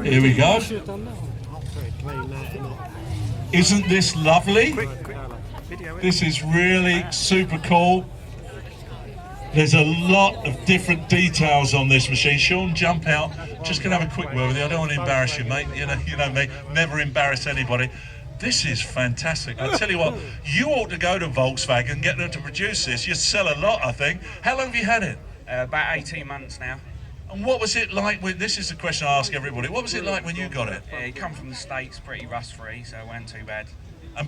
Here we go. Isn't this lovely? This is really super cool. There's a lot of different details on this machine. Sean, jump out. Just gonna have a quick word with you. I don't want to embarrass you, mate. You know me. Never embarrass anybody. This is fantastic. I tell you what, you ought to go to Volkswagen and get them to produce this. You'd sell a lot, I think. How long have you had it? About 18 months now. And what was it like when, this is the question I ask everybody, what was it like when you got it? It come from the States, pretty rust-free, so it wasn't too bad.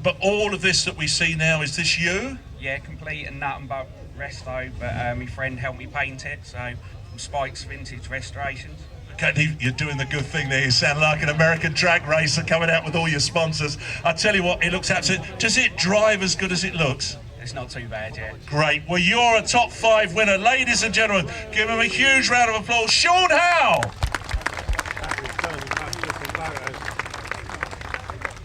But all of this that we see now, is this you? Yeah, complete and nut and bolt resto, but my friend helped me paint it, so from Spike's Vintage Restorations. Okay, you're doing the good thing there. You sound like an American drag racer coming out with all your sponsors. I tell you what, it looks absolute. Does it drive as good as it looks? It's not too bad yet. Great. Well, you're a top 5 winner. Ladies and gentlemen, give him a huge round of applause. Sean Howe!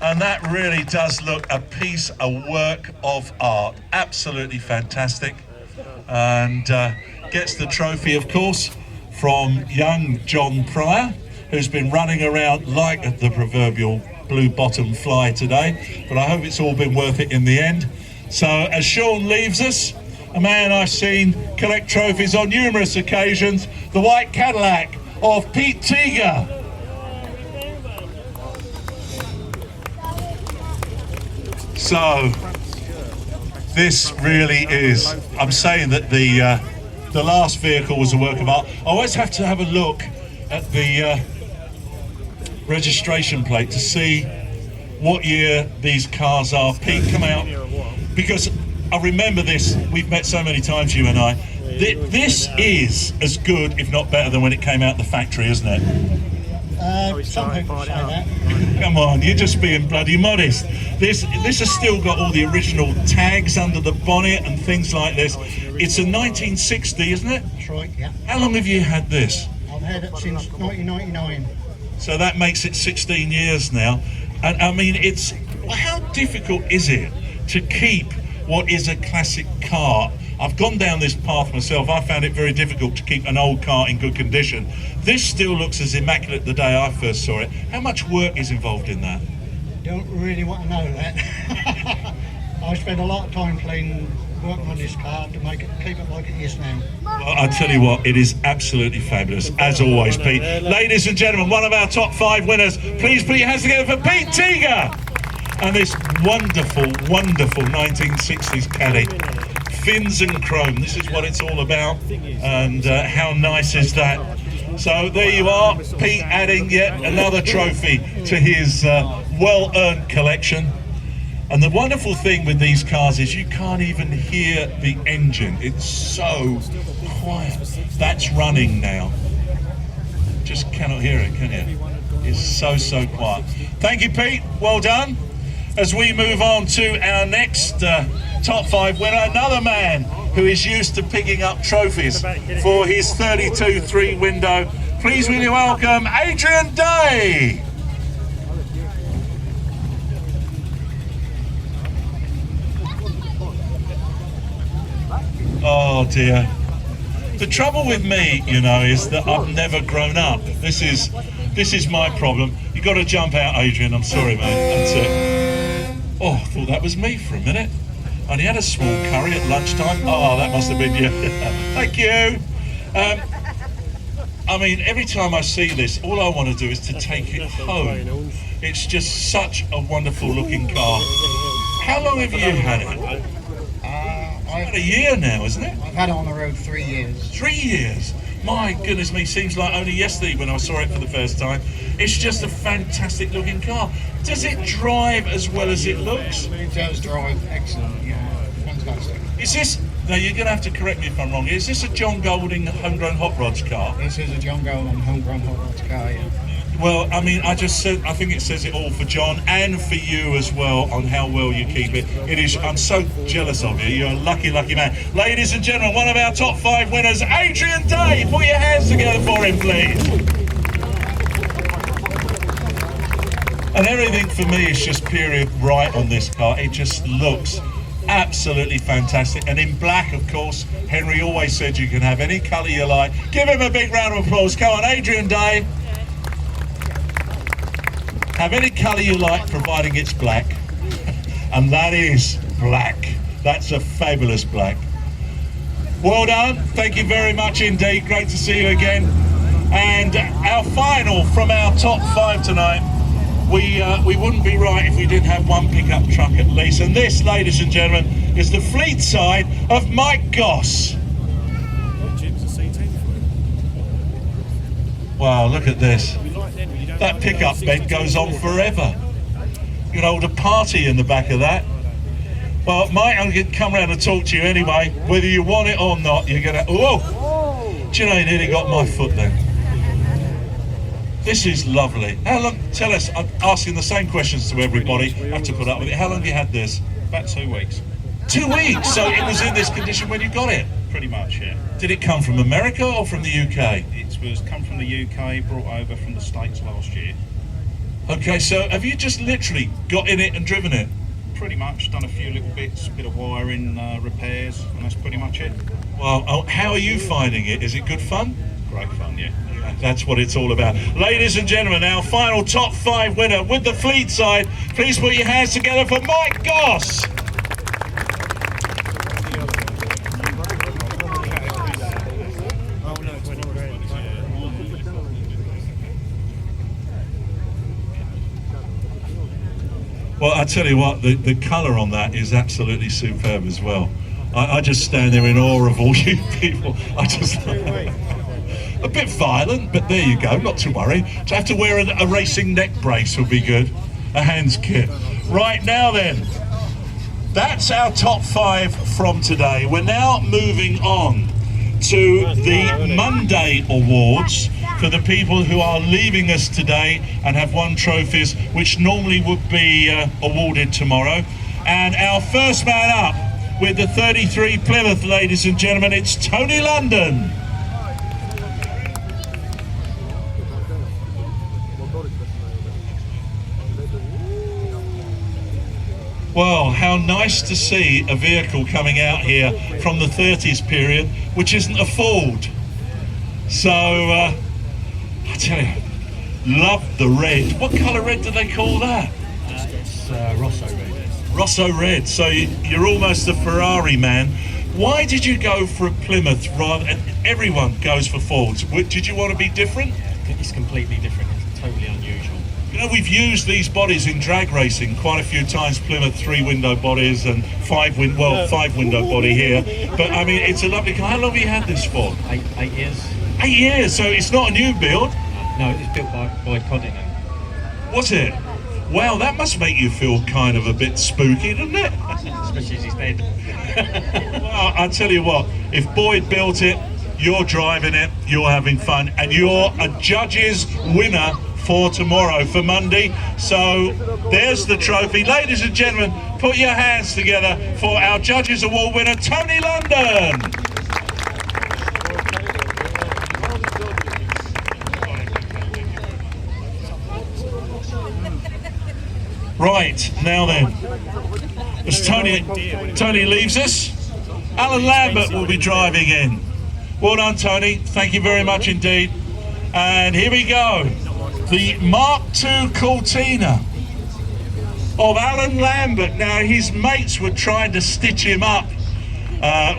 And that really does look a piece of work of art. Absolutely fantastic. And gets the trophy, of course, from young John Pryor, who's been running around like the proverbial blue bottom fly today. But I hope it's all been worth it in the end. So as Sean leaves us, a man I've seen collect trophies on numerous occasions, the white Cadillac of Pete Teager. So this really is, I'm saying that the last vehicle was a work of art. I always have to have a look at the registration plate to see what year these cars are. Pete, come out, because I remember this, we've met so many times, you and I. This is as good, if not better, than when it came out the factory, isn't it? Some people say that. Come on, you're just being bloody modest. This has still got all the original tags under the bonnet and things like this. It's a 1960, isn't it? That's right, yeah. How long have you had this? I've had it since 1999. So that makes it 16 years now. And I mean, how difficult is it to keep what is a classic car? I've gone down this path myself. I found it very difficult to keep an old car in good condition. This still looks as immaculate the day I first saw it. How much work is involved in that? Don't really want to know that. I spent a lot of time working on this car to keep it like it is now. Well, I tell you what, it is absolutely fabulous, as always, Pete. Ladies and gentlemen, one of our top 5 winners. Please put your hands together for Pete Teager! And this wonderful, wonderful 1960s Caddy. Fins and chrome, this is what it's all about, and how nice is that? So there you are, Pete adding yet another trophy to his well-earned collection. And the wonderful thing with these cars is you can't even hear the engine. It's so quiet. That's running now. Just cannot hear it, can you? It's so quiet. Thank you, Pete, well done. As we move on to our next top 5 winner, another man who is used to picking up trophies for his 32.3 window. Please will you welcome Adrian Day. Oh dear. The trouble with me, you know, is that I've never grown up. This is my problem. You got to jump out, Adrian. I'm sorry, man. That's it. Oh, I thought that was me for a minute. Only had a small curry at lunchtime. Oh, that must have been you. Thank you. I mean, every time I see this, all I want to do is to take it home. It's just such a wonderful looking car. How long have you had it? It's about a year now, isn't it? I've had it on the road 3 years. 3 years? My goodness me, seems like only yesterday when I saw it for the first time. It's just a fantastic looking car. Does it drive as well as it looks? It does drive excellent, yeah. Fantastic. Is this, now you're going to have to correct me if I'm wrong, is this a John Golding Homegrown Hot Rods car? This is a John Golding Homegrown Hot Rods car, yeah. Well, I mean, I think it says it all for John and for you as well on how well you keep it. I'm so jealous of you. You're a lucky, lucky man. Ladies and gentlemen, one of our top 5 winners, Adrian Day. Put your hands together for him, please. And everything for me is just period right on this car. It just looks absolutely fantastic. And in black, of course, Henry always said you can have any colour you like. Give him a big round of applause. Come on, Adrian Day. Have any colour you like, providing it's black. And that is black. That's a fabulous black. Well done. Thank you very much indeed. Great to see you again. And our final from our top 5 tonight. We wouldn't be right if we didn't have one pickup truck at least. And this, ladies and gentlemen, is the fleet side of Mike Goss. Wow, look at this. That pickup bed goes on forever. You can hold a party in the back of that. Well, Mike, I'm going to come round and talk to you anyway. Whether you want it or not, you're going to... Oh! Do you know, you nearly got my foot then. This is lovely. How long... Tell us, I'm asking the same questions to everybody. I have to put up with it. How long have you had this? About 2 weeks. 2 weeks? So it was in this condition when you got it? Pretty much, yeah. Did it come from America or from the UK? It was come from the UK, brought over from the States last year. Okay, so have you just literally got in it and driven it? Pretty much, done a few little bits, bit of wiring, repairs, and that's pretty much it. Well, how are you finding it? Is it good fun? Great fun, yeah. That's what it's all about. Ladies and gentlemen, our final top 5 winner with the fleet side. Please put your hands together for Mike Goss. Well, I tell you what, the colour on that is absolutely superb as well. I just stand there in awe of all you people. I just... A bit violent, but there you go, not to worry. To have to wear a racing neck brace would be good. A hands kit. Right, now then, that's our top 5 from today. We're now moving on to the Monday Awards for the people who are leaving us today and have won trophies, which normally would be awarded tomorrow. And our first man up with the 33 Plymouth, ladies and gentlemen, it's Tony London. Well, how nice to see a vehicle coming out here from the 30s period, which isn't a Ford. So, I tell you, love the red. What colour red do they call that? It's Rosso red. Rosso red. So you're almost a Ferrari man. Why did you go for a Plymouth rather? And everyone goes for Fords. Did you want to be different? It's completely different. It's totally unusual. You know, we've used these bodies in drag racing quite a few times. Plymouth 3-window bodies and 5-window body here. But I mean, it's a lovely car. How long have you had this for? 8 years. 8 years. So it's not a new build. No, it was built by Boyd Coddingham. Was it? Wow, that must make you feel kind of a bit spooky, doesn't it? Especially as he's dead. Well, I'll tell you what, if Boyd built it, you're driving it, you're having fun, and you're a judge's winner for tomorrow, for Monday. So there's the trophy. Ladies and gentlemen, put your hands together for our Judges Award winner, Tony London. Right, now then, as Tony leaves us, Alan Lambert will be driving in. Well done, Tony. Thank you very much indeed. And here we go. The Mark II Cortina of Alan Lambert. Now, his mates were trying to stitch him up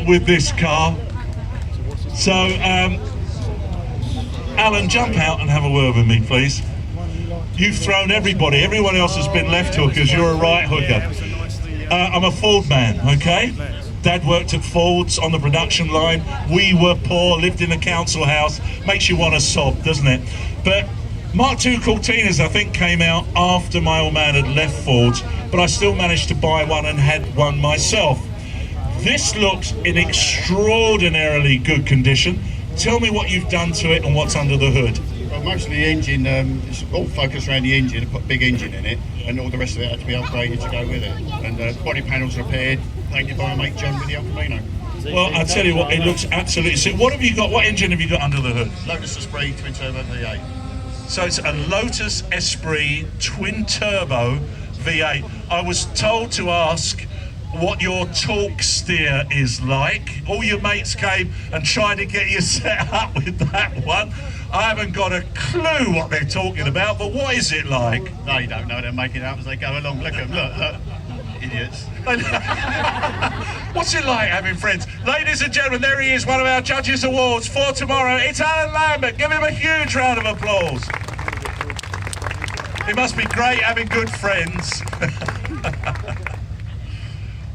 with this car. So, Alan, jump out and have a word with me, please. You've thrown everybody. Everyone else has been left hookers. You're a right hooker. I'm a Ford man, okay? Dad worked at Ford's on the production line. We were poor, lived in a council house. Makes you want to sob, doesn't it? But Mark II Cortinas, I think, came out after my old man had left Ford's, but I still managed to buy one and had one myself. This looks in extraordinarily good condition. Tell me what you've done to it and what's under the hood. Well, most of the engine, it's all focused around the engine, I put a big engine in it, and all the rest of it had to be upgraded to go with it. And body panels repaired, painted by my mate John with the Alpamino. Well, I tell you what, it looks absolutely... So what have you got, what engine have you got under the hood? Lotus Esprit twin turbo V8. So it's a Lotus Esprit twin turbo V8. I was told to ask what your torque steer is like. All your mates came and tried to get you set up with that one. I haven't got a clue what they're talking about, but what is it like? They don't know, they're making it up as they go along. Look at them, look, idiots. What's it like having friends? Ladies and gentlemen, there he is, one of our Judges Awards for tomorrow. It's Alan Lambert. Give him a huge round of applause. It must be great having good friends.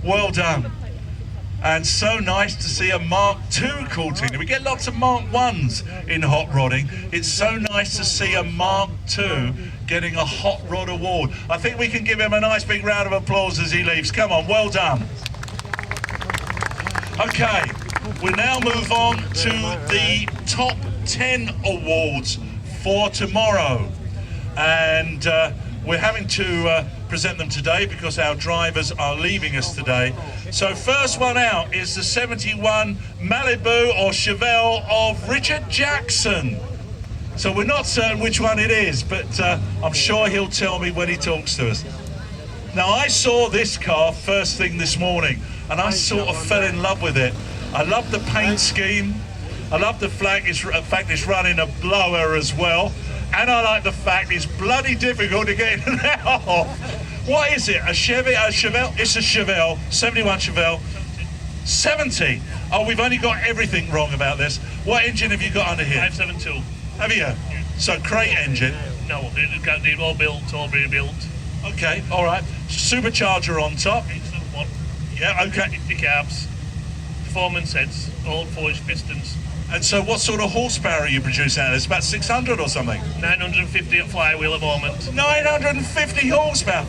Well done. And so nice to see a Mark II called in. We get lots of Mark Is in hot rodding. It's so nice to see a Mark II getting a hot rod award. I think we can give him a nice big round of applause as he leaves. Come on, well done. Okay, we now move on to the top 10 awards for tomorrow. And we're having to present them today because our drivers are leaving us today. So first one out is the 71 Malibu or Chevelle of Richard Jackson. So we're not certain which one it is, but I'm sure he'll tell me when he talks to us. Now I saw this car first thing this morning and I sort of fell in love with it. I love the paint scheme. I love the fact it's running a blower as well. And I like the fact it's bloody difficult to get in and out of. What is it? A Chevelle? It's a Chevelle, 71 Chevelle. 70. Oh, we've only got everything wrong about this. What engine have you got under here? 572. Have you? So crate engine. No, they're all built, all rebuilt. Okay, all right. Supercharger on top. One. Yeah, okay. 50 carbs, performance heads, all 4-inch pistons. And so what sort of horsepower are you producing out of this? About 600 or something? 950 at flywheel at the moment. 950 horsepower.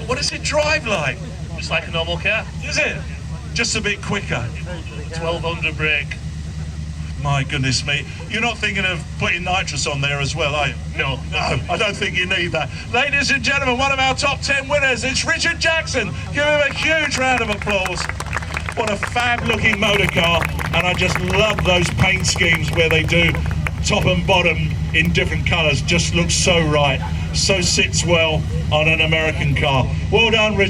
What does it drive like? Just like a normal car. Is it? Just a bit quicker. 1200 brake. My goodness me. You're not thinking of putting nitrous on there as well, are you? No. No, I don't think you need that. Ladies and gentlemen, one of our top 10 winners, it's Richard Jackson. Give him a huge round of applause. What a fab-looking motor car, and I just love those paint schemes where they do top and bottom in different colours. Just looks so right, so sits well on an American car. Well done, Richard.